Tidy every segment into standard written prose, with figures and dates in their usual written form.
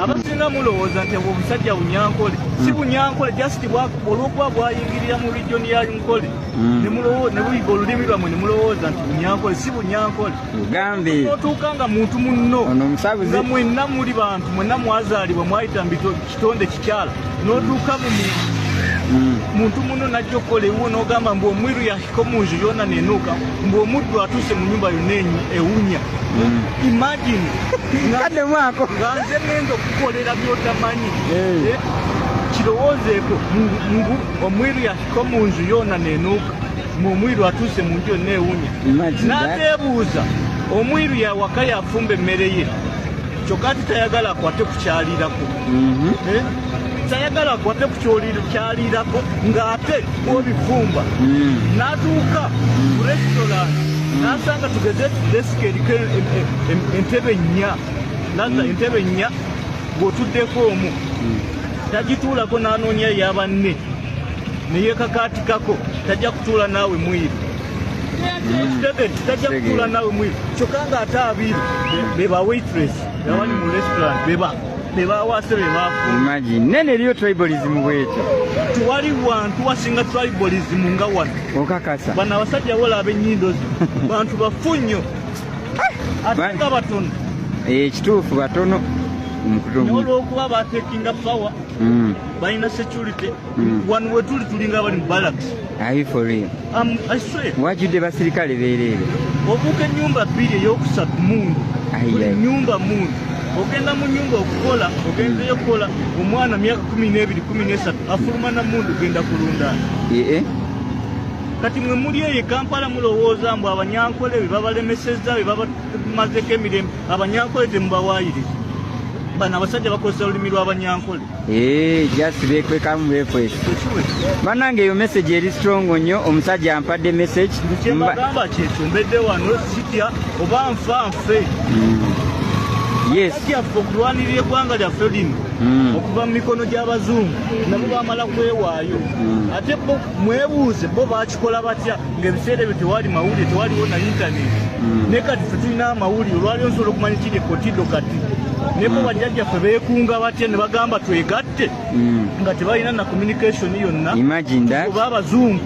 abasinga mulowooza nti omusajja Bunyankole si Bunyankole just olw'okuba bwayingirira mu region ya Nkole ne buyiga olulimi lwammwe ne mulowooza nti Bunyankole si Bunyankole gambe otuuka nga muntu munno ono omusabuze nga mwenna muli bantu mwenna mwazaalibwa mwayita kitonde kikyala n'otuuka muntu muno najja okukola ewo n'ogamba mbu omwiru yahika mu nju yonna nenuuka mbu omuddu atuuse mu nyumba yonna ewunya imagine kadde mwako nga nze ngenda okukolera by'otamanyi kirowoozeeko mbu omwiru yahika mu nju yonna nenuuka mbu omwiru atuuse mu nju yonna ewunya n'ateebuuza omwiru yawaka yafumba emmere ye kyokka ati tayagala akwate ku kyaliirako tayagala akwate ku kyaliirako ng'ate bw'obifumba n'atuuka ku restaurant n'asanga tugeze desika eriko entebe nnya naza entebe nnya ng'otuddeko omu tagituulako n'anoonya yabanne neyekakaatikako tajja kutuula naawe mwiru ekitebe tajja kutuula naawe mwiru kyokka ng'ate abiri beba waitress abali mu restaurant bebawaase bebafumba imagine nene eriyo tribalism bwetyo tewali wantu wasinga tribalism nga wano okakasa bano abasajja bola ab'ennyindo ze bantu bafu nnyo ate nga batono kituufu batono olw'okuba batekinga power balina security wano wetuli tulinga abali mu barracks wajudde basirikale beereere obuuka ennyumba bbiri ey'okusatu mundu nyumba mundu ogenda mu nyumba okukola ogenzeyo okukola omwana myaka 12 13 afuluma na mundu genda kulundana kati mwe muli eyo Kampala mulowooza mbu Abanyankole be babalemesezza be babamazeko emirembe Abanyankole temubawaayiriza bano abasajja bakozesa olulimi lw'Abanyankole just bekwekamu bekwesa bannange eyo message eri strong nnyo omusajja ampadde message kyembagamba kyekyombedde wano sitya oba nfanfe kyaffe okulwanirira eggwanga lyaffe lino okuva mu mikono gy'abazungu nabo bamala kwewaayo ate bo mwebuuze bo bakikola batya ng'ebiseera ebyo tewali mawulire tewaliwo na intaneti ne kati ffe tulina amawulire olwaliwo nsobola okumanya kiri ekotido kati nebo bajjajjaffe beekunga batya ne bagamba twegatte nga tebalina na communication yonna oba abazungu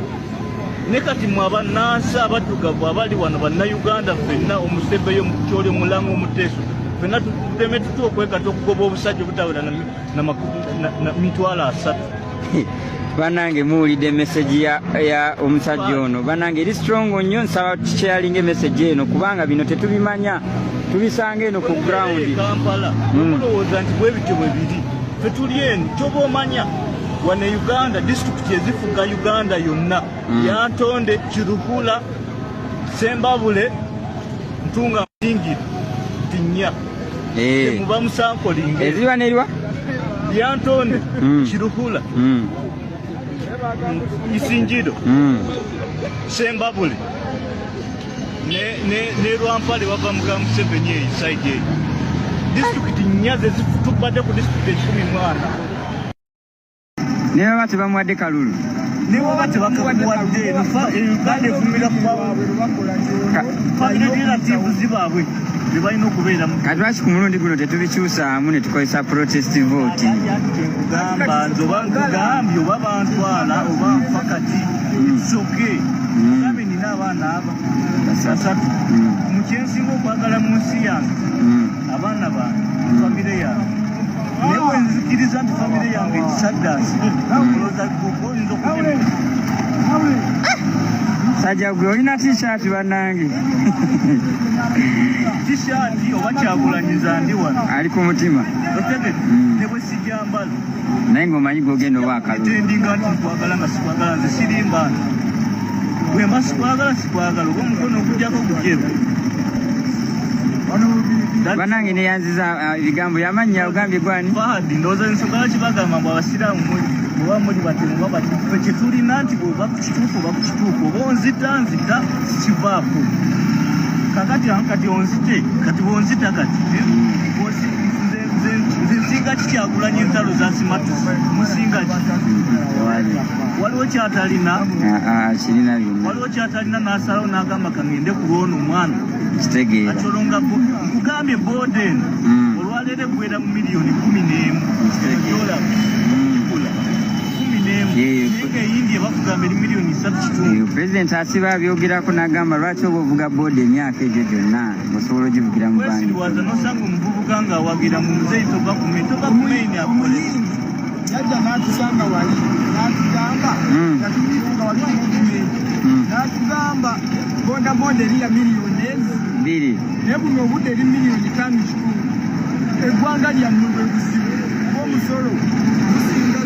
ne kati mwe abannansi abaddugavu abali wano bannayuganda ffenna omusebeyo kyoli omulanga omuteeso ffenna tuteme tutu okwekata okugoba obusajja obutawera na 30 banange muwulidde message ya omusajja ono banange eri strong nnyo nsaba tukyalinga message eno kubanga bino tetubimanya tubisanga eno ku ground Kampala mulowooza nti bwe bityo bwe biri ffe tuli eno kyoba omanya wane Uganda disitulikiti ezifuga Uganda yonna Yantonde Kiruhura Sembabule Ntunga Mtingiro Tinya temuba musankolinga eziba n'eriwa Yantonde Kiruhura Isingiro Sembabule ne Lwampale bava mu Museveni eyo side eyo disitulikiti nnya ze zitubadde ku disitulikiti 10 ne baba tebamuwadde kalulu ne baba tebakamuwadde Uganda efumira ku family relatives baabwe be balina okubeera mu kati lwaki ku mulundi guno tetubikyusaamu ne tukozesa protest vote gamba nze oba nkugambye oba bantwala oba nfa kati soke mugambe nina abaana aba basatu mu kyensinga okwagala mu nsi yange abaana bange famire yange naye wenzikiriza nti famire yange ekisaddaasi olowooza oyinza okunyumira sajja gwe olina t-shirt bannange t-shirt oba kyagulanyiza ndi wano ali ku mutima otegedde ne bwe sijambala naye ng'omanyi gogenda oba akalulu etendinga nti nkwagala nga sikwagala nze sirimbaana bwemba sikwagala sikwagala oba omukono okujjako gujeru bannange neyanziza ebigambo yamannya ogambye gwani Fahadi ndowooza ensonga lwaki bagamba mbu abasiraamu oba muli batemu oba ffe kyetulina nti bweba ku kituufu oba ku kituufu oba onzita nzita sikivaako kati onzite kati bwonzita kati nze nsinga kikyagulanya entalo za simatusi musinga ki waliwo kyatalina kirina byonna waliwo kyatalina n'asalawo n'agamba kangende ku lwono omwana kitegeera akyolongako nkugambye boden olwaleero balere gwera mu milioni 11 dola kula 11 nge India bakugamba milioni 3 President asiba byogerako nagamba lwaki obuvuga board emyaka egyo gyonna osobola ogivugira mu bantu waza nosanga omuvubuka nga wagira mu muzeyi toba kumenya akole yajja n'atusanga wali n'atugamba yatulifunga wali n'atugamba bonda bonda eri ya miliyoni 2 naye buno obudde eri miliyoni 5 eggwanga lyammwe bwe busibu ng'omusolo gusinga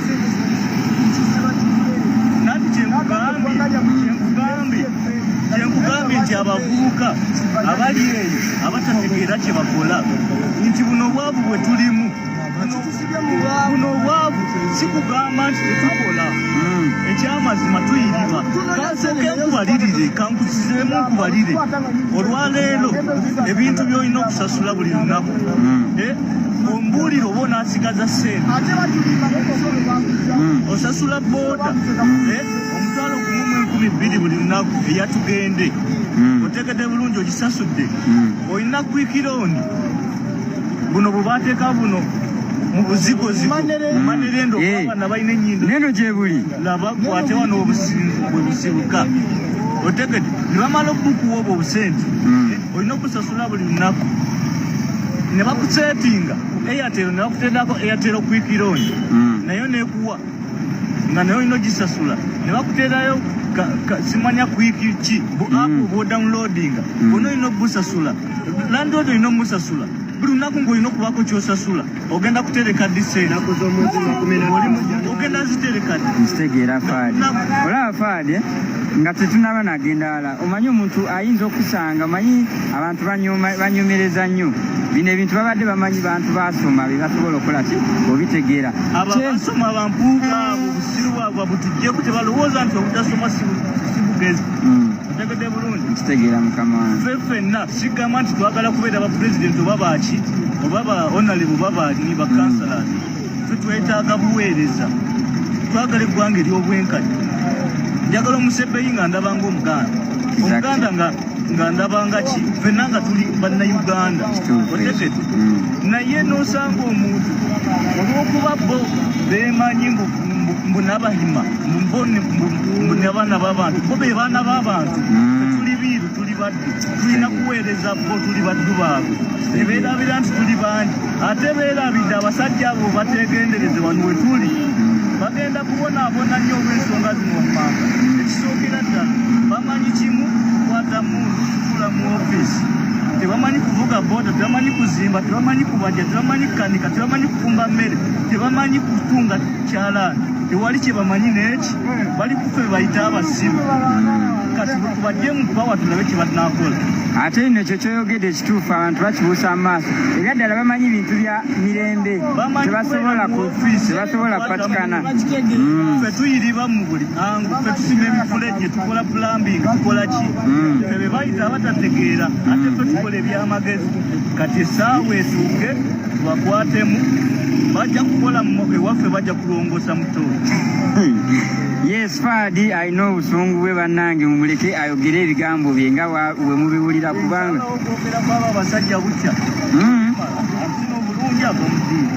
nati kyenkugambye nti abavubuka abali eyo abatategeera kye bakola nti buno obwavu bwe tulimu buno obwavu si kugamba nti tetukola ekyamazima tuyiriba kansooke nkubalirire kankuziremu nkubalire olwaleero ebintu by'olina okusasula buli lunaku ombuulire oba onaasigaza sente osasula booda omutwalo gumu mu 20 buli lunaku eyatugende otegedde bulungi ogisasudde olina kwikironi buno bwe baateeka buno mu buzigozigo manerendo abaana balina ennyindo neno gye buli laba kwate wano bwe busibuka otegedde ne bamala okubukuwa obwo obusente olina okusasula buli lunaku ne bakusetinga Airtel ne bakutendako Airtel kwikironi nayo nekuwa nga nayo olina ogisasula ne bakuterayo simanya kwiki ki apo bo downloadinga ono olina obusasula landlord olina omusasula buli lunaku ng'olina okubako kyosasula ogenda kutereka disena ogenda zitereka nzitegeera Faadi olaba Faadi nga tetunaba nagenda ala omanyi omuntu ayinza okusanga manyi abantu banyumereza nnyo bino ebintu babadde bamanyi bantu basoma be basobola okukola ki obitegeera abasoma bampuuka obusiru bwabwe butujjeku tebalowooza nti obutasoma si bugezi otegedde bulungi nkitegeera mukama wange ffe ffenna sigamba nti twagala kubeera bapulezidenti oba baki oba ba honorable oba bani bakansalas ffe twetaaga buweereza twagala eggwanga ery'obwenkanya njagala omusebeyi nga ndabanga omuganda nga ndabanga ki ffenna nga tuli bannayuganda otegedde naye n'osanga omuntu olw'okuba bo beemanyi mbunabahima mbunabaana b'abantu bo be baana b'abantu tuli biiru tuli baddu tulina kuweereza bo tuli baddu baabwe tebeerabira nti tuli bangi ate beerabidde abasajja abo bategendereze wano we tuli bagenda kubonaabona nnyo olw'ensonga zino wammanga ekisookera ddala bamanyi kimu kukwata muntu kutula mu ofiisi tebamanyi kuvuga boda tebamanyi kuzimba tebamanyi kubaja tebamanyi kukanika tebamanyi kufumba mmere tebamanyi kutunga kyalaani tewali kye bamanyi n'eki bali kufe bayita abasibu kati tubajje mu kubawa tulabe kye banakola ate nno ekyo kyoyogedde ekituufu abantu bakibuusa mu maaso era ddala bamanyi bintu bya mirembe tebasobola kupatikana ffe tuyiriba mu buli angu ffe tusima emifulejje tukola plambing tukola ki ffe be bayita abatategeera ate ffe tukola ebyamagezi kati essaawa etuuke tubakwatemu bajja kukola ewaffe bajja kulongosa mutooro yes Faadi alina obusungu bwe bannange mumuleke ayogere ebigambo bye nga bwe mubiwulira kubanga okwogera kwabo abasajja butya asina obulungi ab'omudiini